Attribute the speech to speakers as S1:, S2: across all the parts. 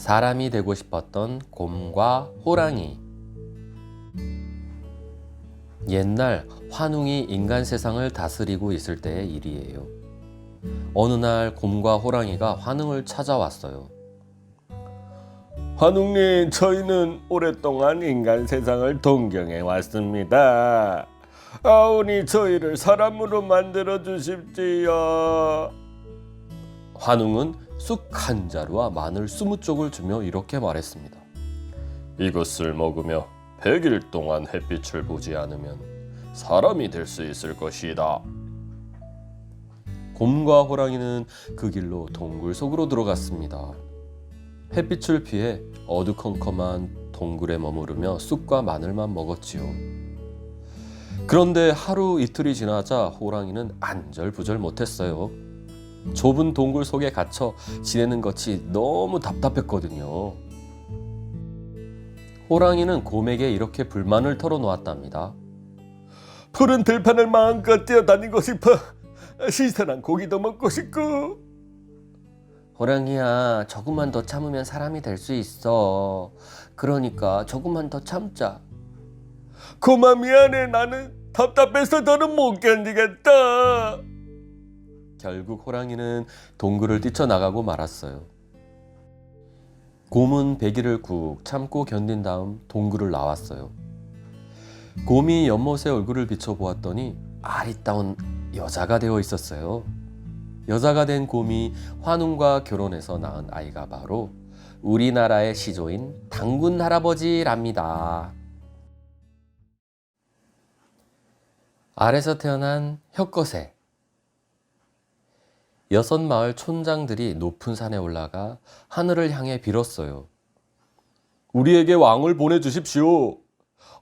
S1: 사람이 되고 싶었던 곰과 호랑이. 옛날 환웅이 인간 세상을 다스리고 있을 때의 일이에요. 어느 날 곰과 호랑이가 환웅을 찾아왔어요.
S2: 환웅님, 저희는 오랫동안 인간 세상을 동경해 왔습니다. 아오니 저희를 사람으로 만들어 주십시오.
S1: 환웅은 쑥 한 자루와 마늘 20쪽을 주며 이렇게 말했습니다.
S2: 이것을 먹으며 100일 동안 햇빛을 보지 않으면 사람이 될 수 있을 것이다.
S1: 곰과 호랑이는 그 길로 동굴 속으로 들어갔습니다. 햇빛을 피해 어두컴컴한 동굴에 머무르며 쑥과 마늘만 먹었지요. 그런데 하루 이틀이 지나자 호랑이는 안절부절 못했어요. 좁은 동굴 속에 갇혀 지내는 것이 너무 답답했거든요. 호랑이는 곰에게 이렇게 불만을 털어놓았답니다.
S2: 푸른 들판을 마음껏 뛰어다니고 싶어. 신선한 고기도 먹고 싶고.
S1: 호랑이야, 조금만 더 참으면 사람이 될 수 있어. 그러니까 조금만 더 참자.
S2: 고마, 미안해. 나는 답답해서 더는 못 견디겠다.
S1: 결국 호랑이는 동굴을 뛰쳐나가고 말았어요. 곰은 100일을 꾹 참고 견딘 다음 동굴을 나왔어요. 곰이 연못에 얼굴을 비춰보았더니 아리따운 여자가 되어 있었어요. 여자가 된 곰이 환웅과 결혼해서 낳은 아이가 바로 우리나라의 시조인 당군 할아버지랍니다. 알에서 태어난 혁거새. 6마을 촌장들이 높은 산에 올라가 하늘을 향해 빌었어요.
S2: 우리에게 왕을 보내주십시오.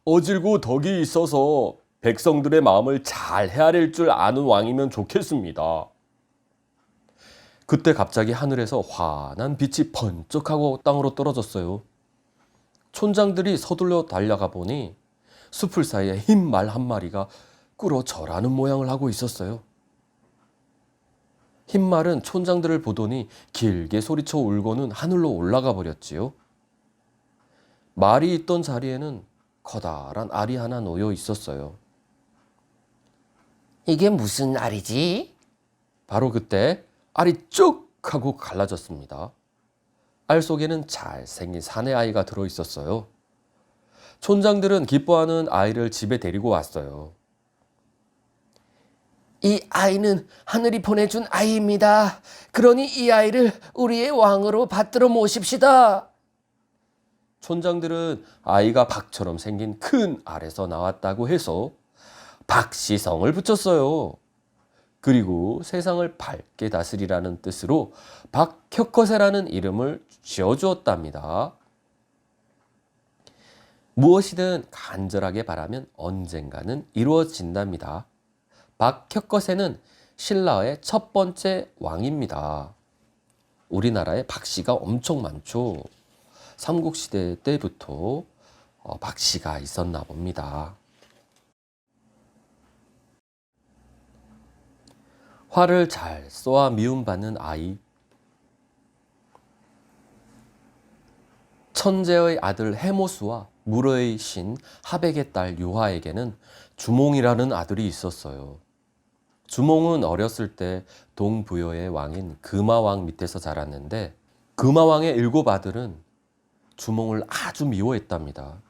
S2: 어질고 덕이 있어서 백성들의 마음을 잘 헤아릴 줄 아는 왕이면 좋겠습니다.
S1: 그때 갑자기 하늘에서 환한 빛이 번쩍하고 땅으로 떨어졌어요. 촌장들이 서둘러 달려가 보니 숲을 사이에 흰 말 한 마리가 꿇어 절하는 모양을 하고 있었어요. 흰 말은 촌장들을 보더니 길게 소리쳐 울고는 하늘로 올라가 버렸지요. 말이 있던 자리에는 커다란 알이 하나 놓여 있었어요. 이게 무슨 알이지? 바로 그때 알이 쭉 하고 갈라졌습니다. 알 속에는 잘생긴 사내 아이가 들어 있었어요. 촌장들은 기뻐하는 아이를 집에 데리고 왔어요. 이 아이는 하늘이 보내준 아이입니다. 그러니 이 아이를 우리의 왕으로 받들어 모십시다. 촌장들은 아이가 박처럼 생긴 큰 알에서 나왔다고 해서 박시성을 붙였어요. 그리고 세상을 밝게 다스리라는 뜻으로 박혁거새라는 이름을 지어주었답니다. 무엇이든 간절하게 바라면 언젠가는 이루어진답니다. 박혁거새는 신라의 첫 번째 왕입니다. 우리나라에 박씨가 엄청 많죠. 삼국시대 때부터 박씨가 있었나 봅니다. 화를 잘 쏘아 미움받는 아이. 천재의 아들 해모수와 무로의 신 하백의 딸 유화에게는 주몽이라는 아들이 있었어요. 주몽은 어렸을 때 동부여의 왕인 금화왕 밑에서 자랐는데 금화왕의 7 아들은 주몽을 아주 미워했답니다.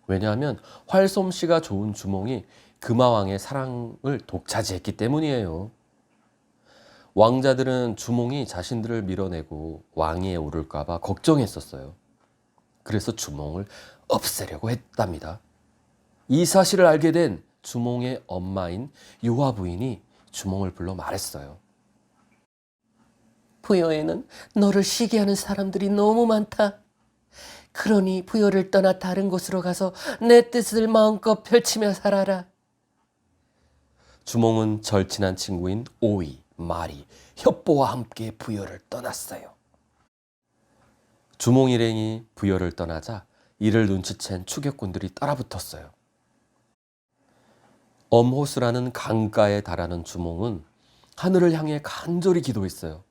S1: 왜냐하면 활솜씨가 좋은 주몽이 금화왕의 사랑을 독차지했기 때문이에요. 왕자들은 주몽이 자신들을 밀어내고 왕위에 오를까 봐 걱정했었어요. 그래서 주몽을 없애려고 했답니다. 이 사실을 알게 된 주몽의 엄마인 유화 부인이 주몽을 불러 말했어요. 부여에는 너를 시기하는 사람들이 너무 많다. 그러니 부여를 떠나 다른 곳으로 가서 내 뜻을 마음껏 펼치며 살아라. 주몽은 절친한 친구인 오이, 마리, 협보와 함께 부여를 떠났어요. 주몽 일행이 부여를 떠나자 이를 눈치챈 추격꾼들이 따라붙었어요. 엄호수라는 강가에 달하는 주몽은 하늘을 향해 간절히 기도했어요.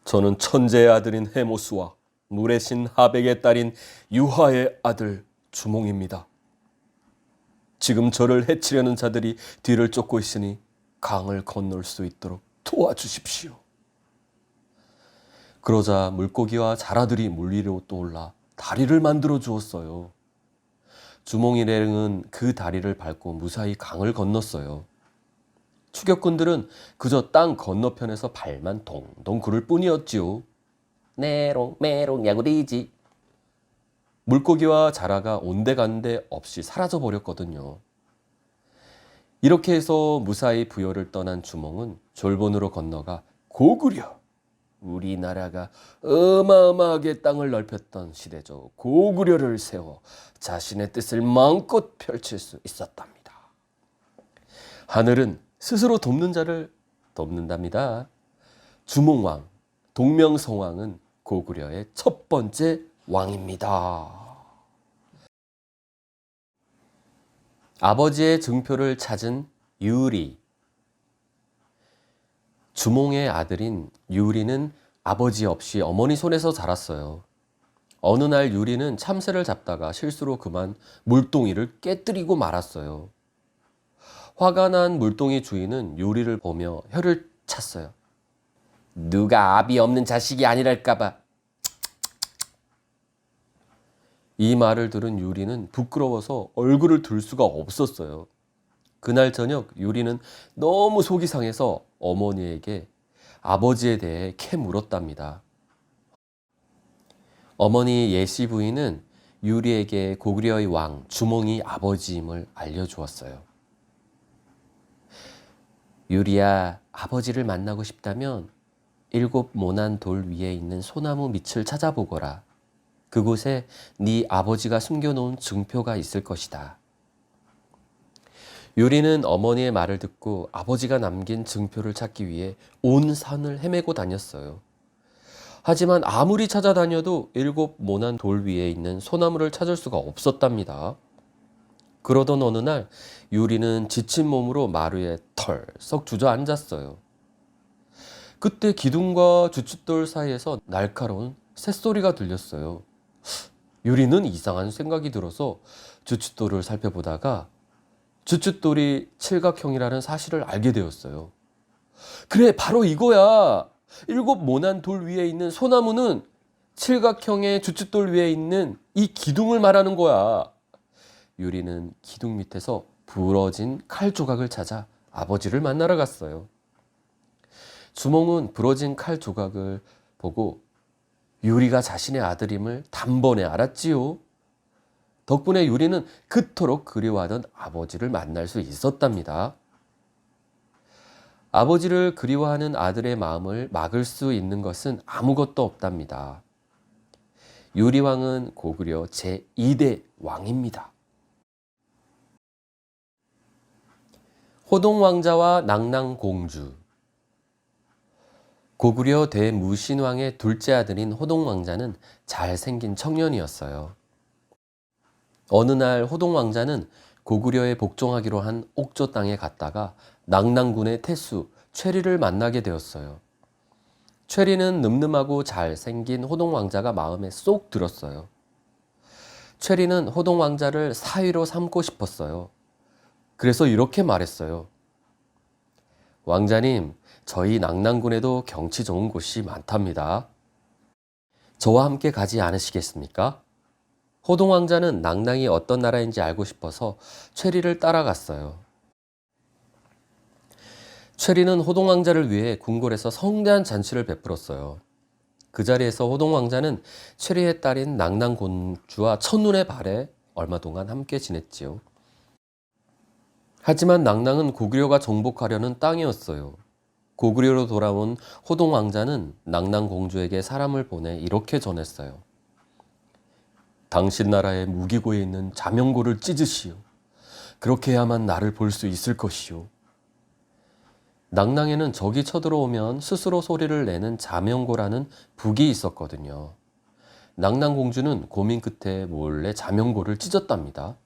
S2: 저는 천재의 아들인 헤모스와 물의 신 하백의 딸인 유하의 아들 주몽입니다. 지금 저를 해치려는 자들이 뒤를 쫓고 있으니 강을 건널 수 있도록 도와주십시오. 그러자 물고기와 자라들이 물 위로 떠올라 다리를 만들어 주었어요. 주몽 일행은 그 다리를 밟고 무사히 강을 건넜어요. 추격꾼들은 그저 땅 건너편에서 발만 동동 구를 뿐이었지요. 메롱 메롱 야구리지. 물고기와 자라가 온데간데 없이 사라져 버렸거든요. 이렇게 해서 무사히 부여를 떠난 주몽은 졸본으로 건너가 고구려, 우리나라가 어마어마하게 땅을 넓혔던 시대죠. 고구려를 세워 자신의 뜻을 마음껏 펼칠 수 있었답니다. 하늘은 스스로 돕는 자를 돕는답니다. 주몽왕, 동명성왕은 고구려의 첫 번째 왕입니다. 아버지의 증표를 찾은 유리. 주몽의 아들인 유리는 아버지 없이 어머니 손에서 자랐어요. 어느 날 유리는 참새를 잡다가 실수로 그만 물동이를 깨뜨리고 말았어요. 화가 난 물동이 주인은 유리를 보며 혀를 찼어요. 누가 압이 없는 자식이 아니랄까봐. 이 말을 들은 유리는 부끄러워서 얼굴을 들 수가 없었어요. 그날 저녁 유리는 너무 속이 상해서 어머니에게 아버지에 대해 캐 물었답니다. 어머니 예시 부인은 유리에게 고구려의 왕 주몽이 아버지임을 알려주었어요. 유리야, 아버지를 만나고 싶다면 7 모난 돌 위에 있는 소나무 밑을 찾아보거라. 그곳에 네 아버지가 숨겨놓은 증표가 있을 것이다. 유리는 어머니의 말을 듣고 아버지가 남긴 증표를 찾기 위해 온 산을 헤매고 다녔어요. 하지만 아무리 찾아다녀도 7 모난 돌 위에 있는 소나무를 찾을 수가 없었답니다. 그러던 어느 날 유리는 지친 몸으로 마루에 털썩 주저앉았어요. 그때 기둥과 주춧돌 사이에서 날카로운 새소리가 들렸어요. 유리는 이상한 생각이 들어서 주춧돌을 살펴보다가 주춧돌이 칠각형이라는 사실을 알게 되었어요. 그래, 바로 이거야. 7 모난 돌 위에 있는 소나무는 칠각형의 주춧돌 위에 있는 이 기둥을 말하는 거야. 유리는 기둥 밑에서 부러진 칼 조각을 찾아 아버지를 만나러 갔어요. 주몽은 부러진 칼 조각을 보고 유리가 자신의 아들임을 단번에 알았지요. 덕분에 유리는 그토록 그리워하던 아버지를 만날 수 있었답니다. 아버지를 그리워하는 아들의 마음을 막을 수 있는 것은 아무것도 없답니다. 유리왕은 고구려 제2대 왕입니다. 호동왕자와 낭낭공주. 고구려 대무신왕의 둘째 아들인 호동왕자는 잘생긴 청년이었어요. 어느 날 호동왕자는 고구려에 복종하기로 한 옥조 땅에 갔다가 낭낭군의 태수 최리를 만나게 되었어요. 최리는 늠름하고 잘생긴 호동왕자가 마음에 쏙 들었어요. 최리는 호동왕자를 사위로 삼고 싶었어요. 그래서 이렇게 말했어요. 왕자님, 저희 낭낭군에도 경치 좋은 곳이 많답니다. 저와 함께 가지 않으시겠습니까? 호동왕자는 낭낭이 어떤 나라인지 알고 싶어서 최리를 따라갔어요. 최리는 호동왕자를 위해 궁궐에서 성대한 잔치를 베풀었어요. 그 자리에서 호동왕자는 최리의 딸인 낭낭공주와 첫눈에 반해 얼마 동안 함께 지냈지요. 하지만 낭낭은 고구려가 정복하려는 땅이었어요. 고구려로 돌아온 호동왕자는 낭낭공주에게 사람을 보내 이렇게 전했어요. 당신 나라의 무기고에 있는 자명고를 찢으시오. 그렇게 해야만 나를 볼 수 있을 것이오. 낭낭에는 적이 쳐들어오면 스스로 소리를 내는 자명고라는 북이 있었거든요. 낭낭공주는 고민 끝에 몰래 자명고를 찢었답니다.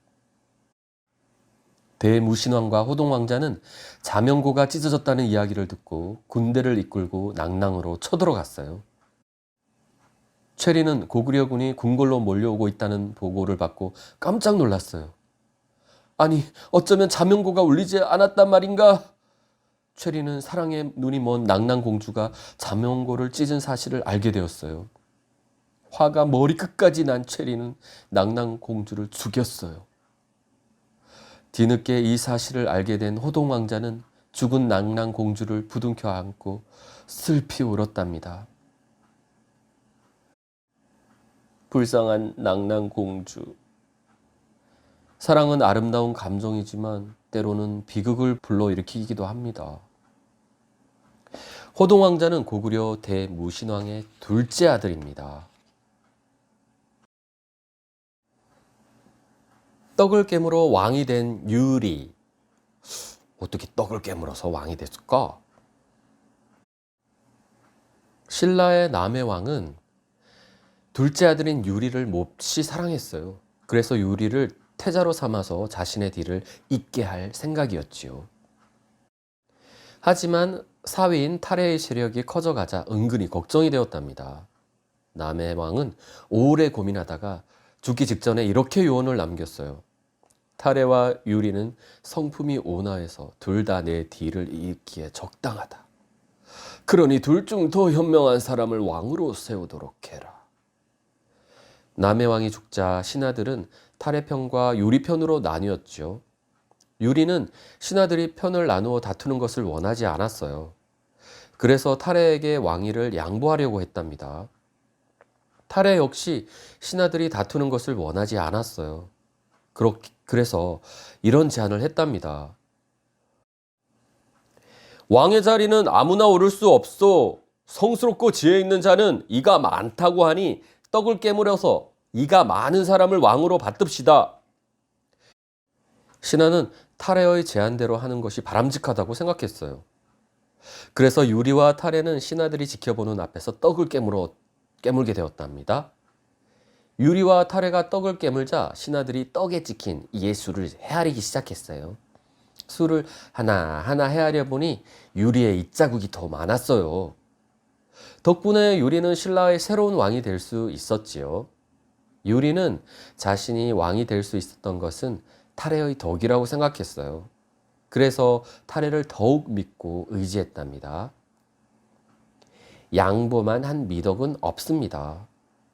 S2: 대무신왕과 호동왕자는 자명고가 찢어졌다는 이야기를 듣고 군대를 이끌고 낭낭으로 쳐들어갔어요. 최리는 고구려군이 궁궐로 몰려오고 있다는 보고를 받고 깜짝 놀랐어요. 아니, 어쩌면 자명고가 울리지 않았단 말인가? 최리는 사랑에 눈이 먼 낭낭공주가 자명고를 찢은 사실을 알게 되었어요. 화가 머리끝까지 난 최리는 낭낭공주를 죽였어요. 뒤늦게 이 사실을 알게 된 호동왕자는 죽은 낭낭공주를 부둥켜 안고 슬피 울었답니다. 불쌍한 낭낭공주. 사랑은 아름다운 감정이지만 때로는 비극을 불러일으키기도 합니다. 호동왕자는 고구려 대무신왕의 둘째 아들입니다. 떡을 깨물어 왕이 된 유리. 어떻게 떡을 깨물어서 왕이 됐을까? 신라의 남해왕은 둘째 아들인 유리를 몹시 사랑했어요. 그래서 유리를 태자로 삼아서 자신의 뒤를 잇게 할 생각이었지요. 하지만 사위인 탈해의 세력이 커져가자 은근히 걱정이 되었답니다. 남해왕은 오래 고민하다가 죽기 직전에 이렇게 유언을 남겼어요. 탈해와 유리는 성품이 온화해서 둘 다 내 뒤를 잇기에 적당하다. 그러니 둘 중 더 현명한 사람을 왕으로 세우도록 해라. 남해왕이 죽자 신하들은 탈해 편과 유리 편으로 나뉘었죠. 유리는 신하들이 편을 나누어 다투는 것을 원하지 않았어요. 그래서 탈해에게 왕위를 양보하려고 했답니다. 탈해 역시 신하들이 다투는 것을 원하지 않았어요. 그래서 이런 제안을 했답니다. 왕의 자리는 아무나 오를 수 없소. 성스럽고 지혜 있는 자는 이가 많다고 하니 떡을 깨물어서 이가 많은 사람을 왕으로 받듭시다. 신하는 탈해의 제안대로 하는 것이 바람직하다고 생각했어요. 그래서 유리와 탈해는 신하들이 지켜보는 앞에서 떡을 깨물게 되었답니다. 유리와 탈해가 떡을 깨물자 신하들이 떡에 찍힌 예술을 헤아리기 시작했어요. 술을 하나하나 헤아려 보니 유리의 입자국이 더 많았어요. 덕분에 유리는 신라의 새로운 왕이 될 수 있었지요. 유리는 자신이 왕이 될 수 있었던 것은 탈해의 덕이라고 생각했어요. 그래서 탈해를 더욱 믿고 의지했답니다. 양보만 한 미덕은 없습니다.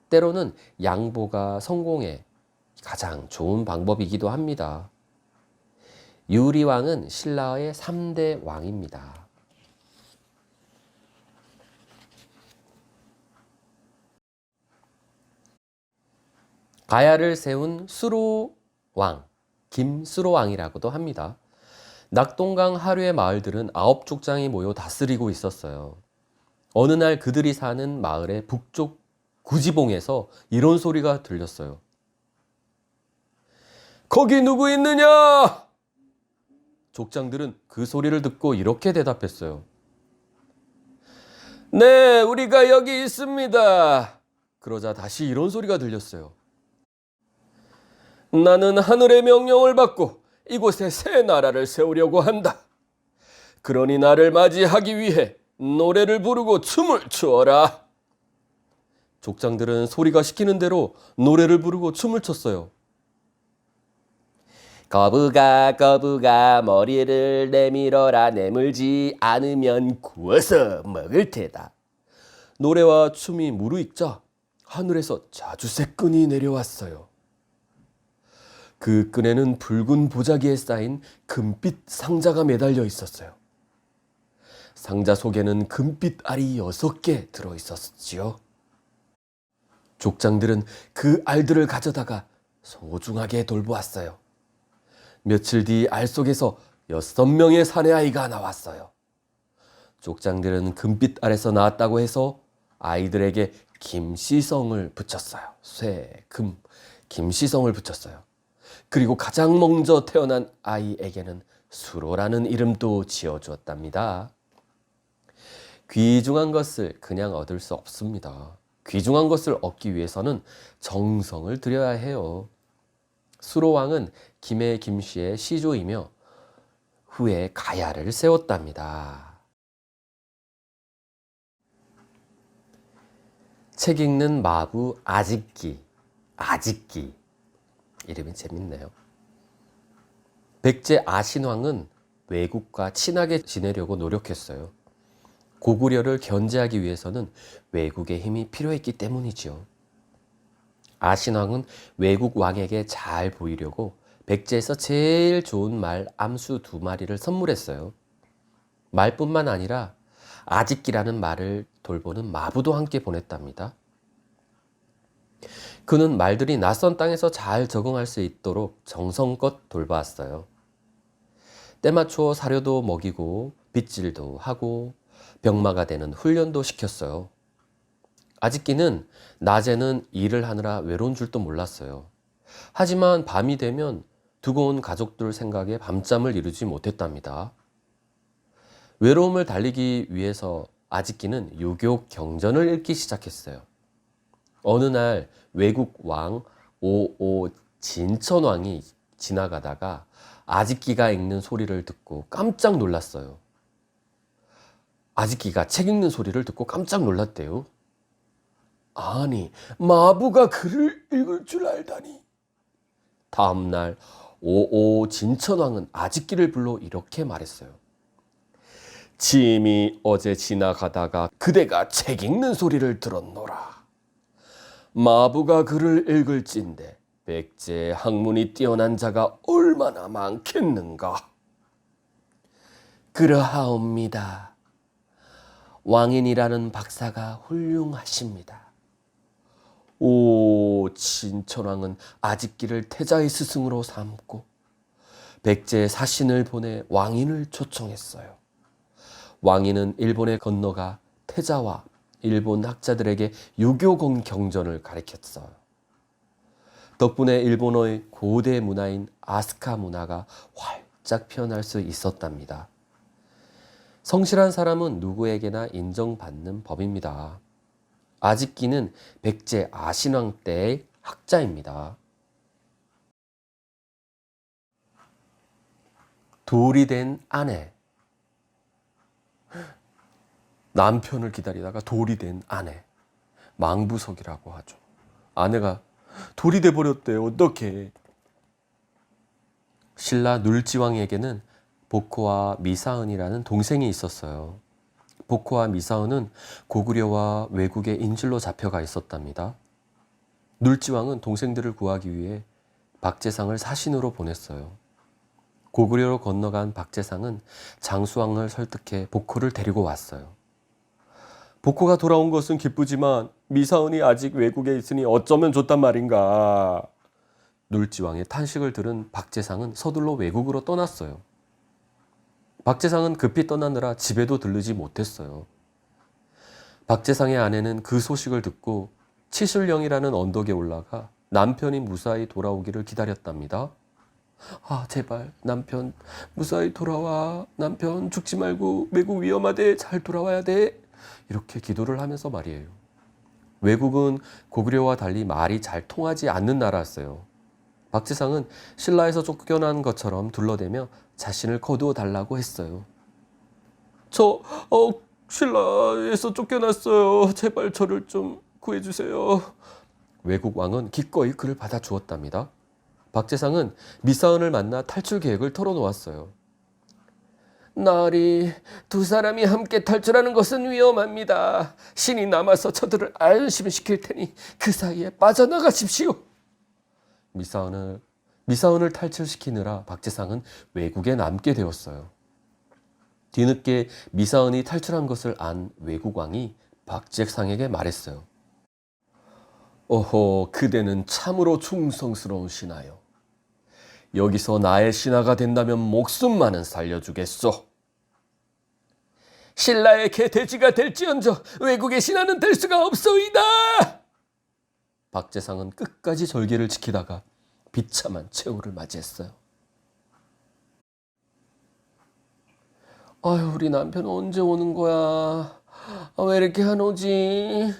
S2: 때로는 양보가 성공의 가장 좋은 방법이기도 합니다. 유리왕은 신라의 3대 왕입니다. 가야를 세운 수로왕, 김수로왕이라고도 합니다. 낙동강 하류의 마을들은 9족장이 모여 다스리고 있었어요. 어느 날 그들이 사는 마을의 북쪽 구지봉에서 이런 소리가 들렸어요. 거기 누구 있느냐? 족장들은 그 소리를 듣고 이렇게 대답했어요. 네, 우리가 여기 있습니다. 그러자 다시 이런 소리가 들렸어요. 나는 하늘의 명령을 받고 이곳에 새 나라를 세우려고 한다. 그러니 나를 맞이하기 위해 노래를 부르고 춤을 추어라. 족장들은 소리가 시키는 대로 노래를 부르고 춤을 췄어요. 거부가 거부가 머리를 내밀어라. 내물지 않으면 구워서 먹을 테다. 노래와 춤이 무르익자 하늘에서 자주색 끈이 내려왔어요. 그 끈에는 붉은 보자기에 쌓인 금빛 상자가 매달려 있었어요. 상자 속에는 금빛 알이 6개 들어있었지요. 족장들은 그 알들을 가져다가 소중하게 돌보았어요. 며칠 뒤 알 속에서 6명의 사내 아이가 나왔어요. 족장들은 금빛 알에서 나왔다고 해서 아이들에게 김씨성을 붙였어요. 김씨성을 붙였어요. 그리고 가장 먼저 태어난 아이에게는 수로라는 이름도 지어주었답니다. 귀중한 것을 그냥 얻을 수 없습니다. 귀중한 것을 얻기 위해서는 정성을 들여야 해요. 수로왕은 김의 김씨의 시조이며 후에 가야를 세웠답니다. 책 읽는 마부 아직기. 이름이 재밌네요. 백제 아신왕은 외국과 친하게 지내려고 노력했어요. 고구려를 견제하기 위해서는 외국의 힘이 필요했기 때문이지요. 아신왕은 외국 왕에게 잘 보이려고 백제에서 제일 좋은 말 암수 2마리를 선물했어요. 말뿐만 아니라 아직기라는 말을 돌보는 마부도 함께 보냈답니다. 그는 말들이 낯선 땅에서 잘 적응할 수 있도록 정성껏 돌봤어요. 때맞춰 사료도 먹이고 빗질도 하고 병마가 되는 훈련도 시켰어요. 아직기는 낮에는 일을 하느라 외로운 줄도 몰랐어요. 하지만 밤이 되면 두고 온 가족들 생각에 밤잠을 이루지 못했답니다. 외로움을 달리기 위해서 아직기는 유교 경전을 읽기 시작했어요. 어느 날 외국 왕 오오 진천왕이 지나가다가 아직기가 읽는 소리를 듣고 깜짝 놀랐어요. 아직기가 책 읽는 소리를 듣고 깜짝 놀랐대요. 아니, 마부가 글을 읽을 줄 알다니. 다음날 오오 진천왕은 아직기를 불러 이렇게 말했어요. 짐이 어제 지나가다가 그대가 책 읽는 소리를 들었노라. 마부가 글을 읽을진데 백제의 학문이 뛰어난 자가 얼마나 많겠는가. 그러하옵니다. 왕인이라는 박사가 훌륭하십니다. 오 진천왕은 아직기를 태자의 스승으로 삼고 백제의 사신을 보내 왕인을 초청했어요. 왕인은 일본에 건너가 태자와 일본 학자들에게 유교 경전을 가르쳤어요. 덕분에 일본어의 고대 문화인 아스카 문화가 활짝 피어날 수 있었답니다. 성실한 사람은 누구에게나 인정받는 법입니다. 아직기는 백제 아신왕 때의 학자입니다. 돌이 된 아내. 남편을 기다리다가 돌이 된 아내. 망부석이라고 하죠. 아내가 돌이 돼버렸대요. 어떡해. 신라 눌지왕에게는 복호와 미사은이라는 동생이 있었어요. 복호와 미사은은 고구려와 외국의 인질로 잡혀가 있었답니다. 눌지왕은 동생들을 구하기 위해 박재상을 사신으로 보냈어요. 고구려로 건너간 박재상은 장수왕을 설득해 복호를 데리고 왔어요. 복호가 돌아온 것은 기쁘지만 미사은이 아직 외국에 있으니 어쩌면 좋단 말인가. 눌지왕의 탄식을 들은 박재상은 서둘러 외국으로 떠났어요. 박재상은 급히 떠나느라 집에도 들르지 못했어요. 박재상의 아내는 그 소식을 듣고 치술령이라는 언덕에 올라가 남편이 무사히 돌아오기를 기다렸답니다. 아, 제발 남편 무사히 돌아와. 남편 죽지 말고 외국 위험하대. 잘 돌아와야 돼. 이렇게 기도를 하면서 말이에요. 외국은 고구려와 달리 말이 잘 통하지 않는 나라였어요. 박재상은 신라에서 쫓겨난 것처럼 둘러대며 자신을 거두어 달라고 했어요. 신라에서 쫓겨났어요. 제발 저를 좀 구해주세요. 외국 왕은 기꺼이 그를 받아주었답니다. 박재상은 미사은을 만나 탈출 계획을 털어놓았어요. 나으리, 두 사람이 함께 탈출하는 것은 위험합니다. 신이 남아서 저들을 안심시킬 테니 그 사이에 빠져나가십시오. 미사은을 탈출시키느라 박재상은 외국에 남게 되었어요. 뒤늦게 미사은이 탈출한 것을 안 외국왕이 박재상에게 말했어요. 어허, 그대는 참으로 충성스러운 신하여. 여기서 나의 신하가 된다면 목숨만은 살려주겠소. 신라의 개돼지가 될지언정 외국의 신하는 될 수가 없소이다. 박재상은 끝까지 절개를 지키다가 비참한 최후를 맞이했어요. 아유, 우리 남편 언제 오는 거야? 왜 이렇게 안 오지?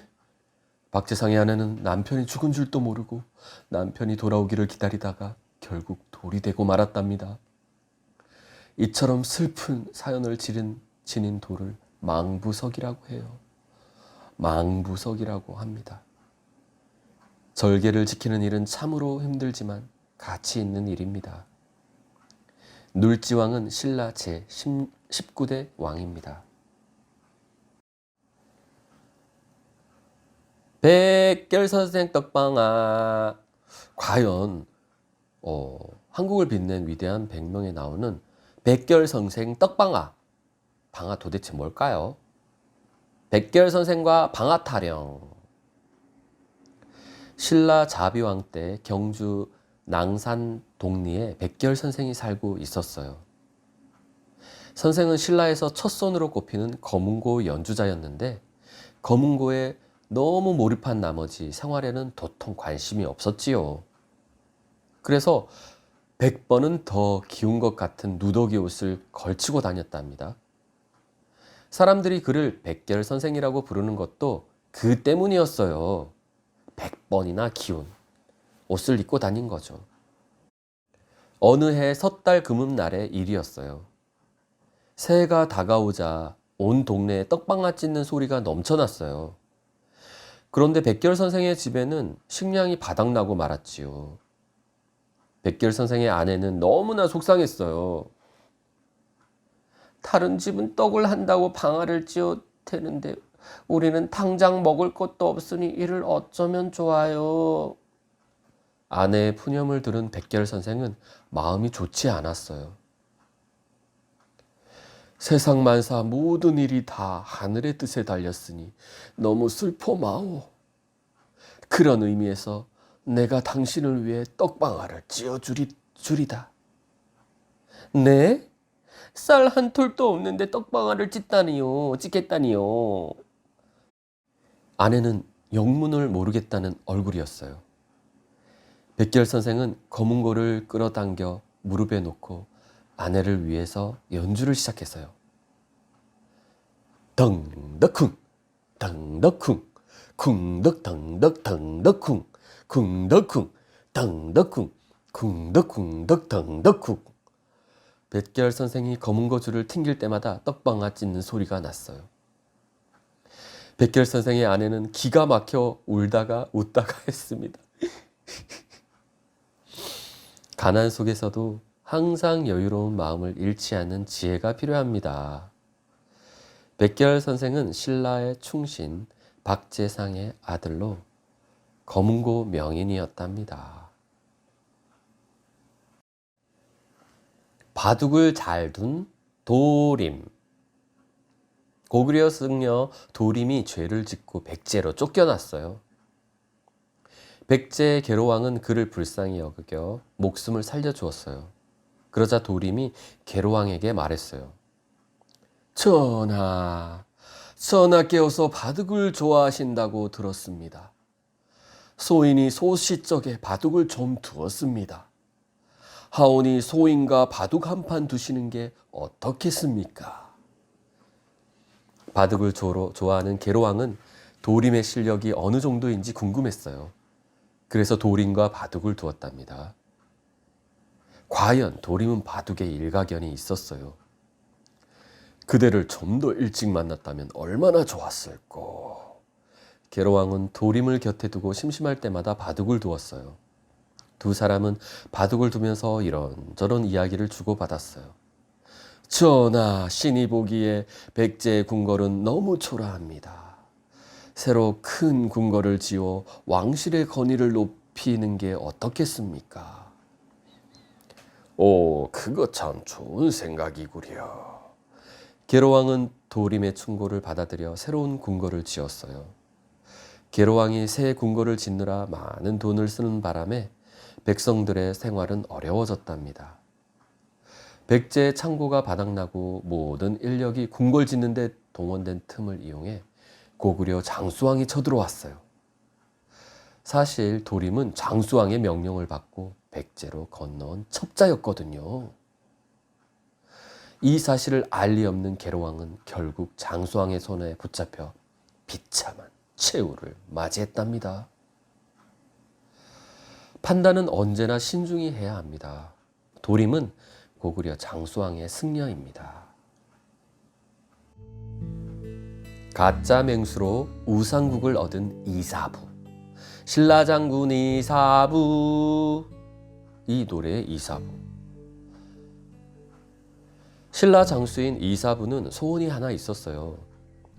S2: 박재상의 아내는 남편이 죽은 줄도 모르고 남편이 돌아오기를 기다리다가 결국 돌이 되고 말았답니다.
S1: 이처럼 슬픈 사연을 지닌 돌을 망부석이라고 해요. 망부석이라고 합니다. 절개를 지키는 일은 참으로 힘들지만 가치 있는 일입니다. 눌지왕은 신라 제19대 왕입니다. 백결선생 떡방아. 과연 한국을 빛낸 위대한 백명에 나오는 백결선생 떡방아. 방아 도대체 뭘까요? 백결선생과 방아 타령. 신라 자비왕 때 경주 낭산 동리에 백결선생이 살고 있었어요. 선생은 신라에서 첫손으로 꼽히는 거문고 연주자였는데 거문고에 너무 몰입한 나머지 생활에는 도통 관심이 없었지요. 그래서 100번은 더 기운 것 같은 누더기 옷을 걸치고 다녔답니다. 사람들이 그를 백결 선생이라고 부르는 것도 그 때문이었어요. 100번이나 기운 옷을 입고 다닌 거죠. 어느 해 섣달 금음날의 일이었어요. 새해가 다가오자 온 동네에 떡방아 찢는 소리가 넘쳐났어요. 그런데 백결 선생의 집에는 식량이 바닥나고 말았지요. 백결 선생의 아내는 너무나 속상했어요. 다른 집은 떡을 한다고 방아를 찧어대는데 우리는 당장 먹을 것도 없으니 이를 어쩌면 좋아요. 아내의 푸념을 들은 백결 선생은 마음이 좋지 않았어요. 세상 만사 모든 일이 다 하늘의 뜻에 달렸으니 너무 슬퍼마오. 그런 의미에서 내가 당신을 위해 떡방아를 찧어주리다. 네? 쌀 한 톨도 없는데 떡방아를 찢겠다니요. 아내는 영문을 모르겠다는 얼굴이었어요. 백결 선생은 거문고를 끌어당겨 무릎에 놓고 아내를 위해서 연주를 시작했어요. 덩덕쿵 덩덕쿵 쿵덕덩덕 덩덕쿵 쿵덕쿵 덩덕쿵 쿵덕쿵덕 덩덕쿵. 백결 선생이 거문고 줄을 튕길 때마다 떡방아 찢는 소리가 났어요. 백결 선생의 아내는 기가 막혀 울다가 웃다가 했습니다. 가난 속에서도 항상 여유로운 마음을 잃지 않는 지혜가 필요합니다. 백결 선생은 신라의 충신 박재상의 아들로 거문고 명인이었답니다. 바둑을 잘 둔 도림. 고구려 승려 도림이 죄를 짓고 백제로 쫓겨났어요. 백제 계로왕은 그를 불쌍히 여겨 목숨을 살려주었어요. 그러자 도림이 계로왕에게 말했어요. 전하께서 바둑을 좋아하신다고 들었습니다. 소인이 소시적에 바둑을 좀 두었습니다. 하오니 소인과 바둑 한 판 두시는 게 어떻겠습니까? 바둑을 좋아하는 계로왕은 도림의 실력이 어느 정도인지 궁금했어요. 그래서 도림과 바둑을 두었답니다. 과연 도림은 바둑에 일가견이 있었어요. 그대를 좀 더 일찍 만났다면 얼마나 좋았을꼬. 계로왕은 도림을 곁에 두고 심심할 때마다 바둑을 두었어요. 두 사람은 바둑을 두면서 이런저런 이야기를 주고받았어요. 전하, 신이 보기에 백제의 궁궐은 너무 초라합니다. 새로 큰 궁궐을 지어 왕실의 권위를 높이는 게 어떻겠습니까? 오, 그거 참 좋은 생각이구려. 계로왕은 도림의 충고를 받아들여 새로운 궁궐을 지었어요. 계로왕이 새 궁궐을 짓느라 많은 돈을 쓰는 바람에 백성들의 생활은 어려워졌답니다. 백제의 창고가 바닥나고 모든 인력이 궁궐 짓는 데 동원된 틈을 이용해 고구려 장수왕이 쳐들어왔어요. 사실 도림은 장수왕의 명령을 받고 백제로 건너온 첩자였거든요. 이 사실을 알 리 없는 계로왕은 결국 장수왕의 손에 붙잡혀 비참한 최후를 맞이했답니다. 판단은 언제나 신중히 해야 합니다. 도림은
S2: 고구려 장수왕의 승려입니다. 가짜 맹수로 우상국을 얻은 이사부. 신라 장군 이사부. 이 노래의 이사부. 신라 장수인 이사부는 소원이 하나 있었어요.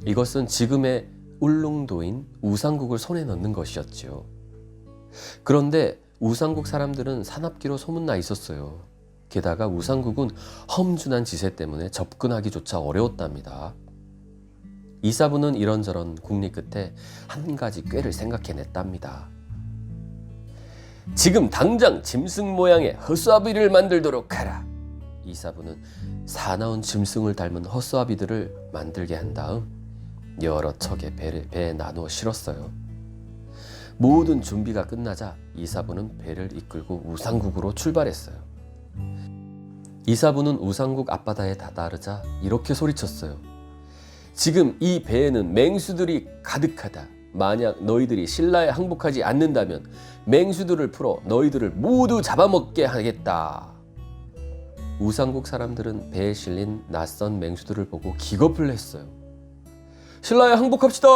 S2: 이것은 지금의 울릉도인 우상국을 손에 넣는 것이었지요. 그런데 우상국 사람들은 산업기로 소문나 있었어요. 게다가 우상국은 험준한 지세 때문에 접근하기조차 어려웠답니다. 이사부는 이런저런 궁리 끝에 한 가지 꾀를 생각해냈답니다. 지금 당장 짐승 모양의 허수아비를 만들도록 하라. 이사부는 사나운 짐승을 닮은 허수아비들을 만들게 한 다음 여러 척의 배에 나누어 실었어요. 모든 준비가 끝나자 이사부는 배를 이끌고 우상국으로 출발했어요. 이사부는 우상국 앞바다에 다다르자 이렇게 소리쳤어요. 지금 이 배에는 맹수들이 가득하다. 만약 너희들이 신라에 항복하지 않는다면 맹수들을 풀어 너희들을 모두 잡아먹게 하겠다. 우상국 사람들은 배에 실린 낯선 맹수들을 보고 기겁을 했어요. 신라에 항복합시다.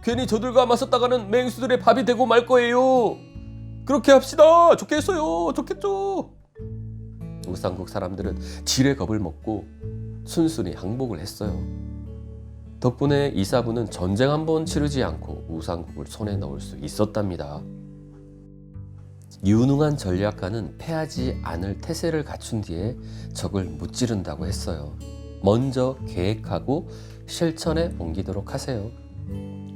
S2: 괜히 저들과 맞섰다가는 맹수들의 밥이 되고 말 거예요. 그렇게 합시다. 좋겠어요. 좋겠죠. 우상국 사람들은 지레 겁을 먹고 순순히 항복을 했어요. 덕분에 이사부는 전쟁 한 번 치르지 않고 우상국을 손에 넣을 수 있었답니다. 유능한 전략가는 패하지 않을 태세를 갖춘 뒤에 적을 무찌른다고 했어요. 먼저 계획하고 실천에 옮기도록 하세요.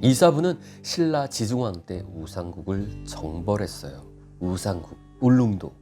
S2: 이사부는 신라 지중왕 때 우상국을 정벌했어요. 우상국, 울릉도.